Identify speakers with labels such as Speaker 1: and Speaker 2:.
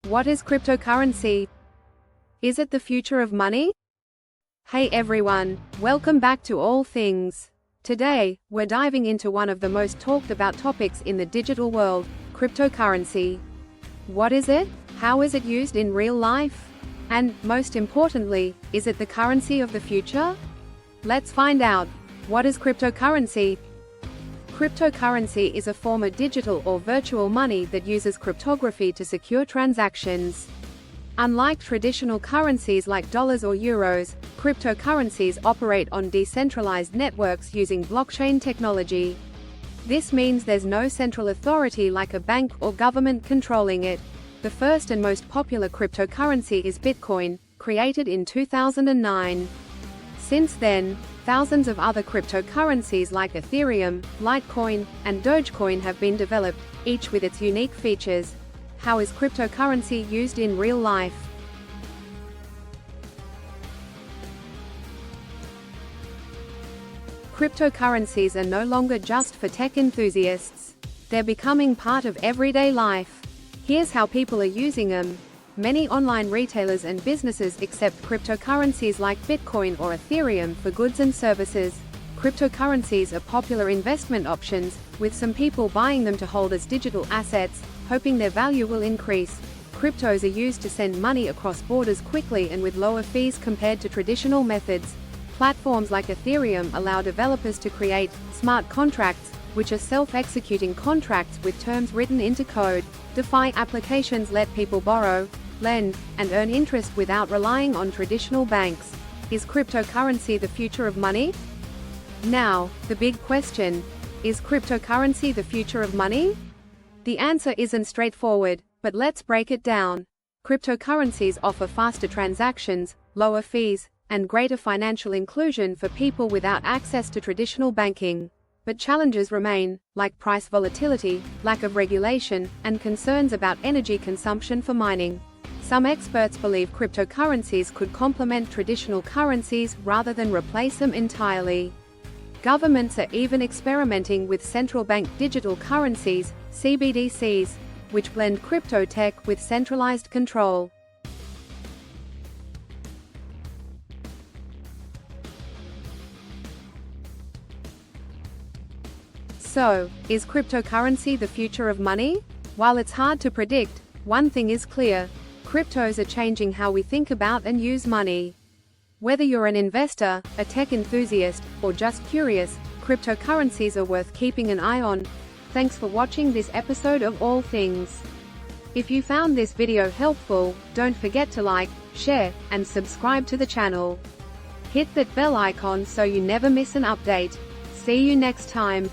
Speaker 1: What is cryptocurrency? Is it the future of money? Hey everyone, welcome back to All Things. Today, we're diving into one of the most talked about topics in the digital world, cryptocurrency. What is it? How is it used in real life? And, most importantly, is it the currency of the future? Let's find out. What is cryptocurrency? Cryptocurrency is a form of digital or virtual money that uses cryptography to secure transactions. Unlike traditional currencies like dollars or euros, cryptocurrencies operate on decentralized networks using blockchain technology. This means there's no central authority like a bank or government controlling it. The first and most popular cryptocurrency is Bitcoin, created in 2009. Since then, thousands of other cryptocurrencies like Ethereum, Litecoin, and Dogecoin have been developed, each with its unique features. How is cryptocurrency used in real life? Cryptocurrencies are no longer just for tech enthusiasts. They're becoming part of everyday life. Here's how people are using them. Many online retailers and businesses accept cryptocurrencies like Bitcoin or Ethereum for goods and services. Cryptocurrencies are popular investment options, with some people buying them to hold as digital assets, hoping their value will increase. Cryptos are used to send money across borders quickly and with lower fees compared to traditional methods. Platforms like Ethereum allow developers to create smart contracts, which are self-executing contracts with terms written into code. DeFi applications let people borrow, lend, and earn interest without relying on traditional banks. Is cryptocurrency the future of money? Now, the big question: is cryptocurrency the future of money? The answer isn't straightforward, but let's break it down. Cryptocurrencies offer faster transactions, lower fees, and greater financial inclusion for people without access to traditional banking. But challenges remain, like price volatility, lack of regulation, and concerns about energy consumption for mining. Some experts believe cryptocurrencies could complement traditional currencies rather than replace them entirely. Governments are even experimenting with central bank digital currencies, CBDCs, which blend crypto tech with centralized control. So, is cryptocurrency the future of money? While it's hard to predict, one thing is clear: cryptos are changing how we think about and use money. Whether you're an investor, a tech enthusiast, or just curious, cryptocurrencies are worth keeping an eye on. Thanks for watching this episode of All Things. If you found this video helpful, don't forget to like, share, and subscribe to the channel. Hit that bell icon so you never miss an update. See you next time.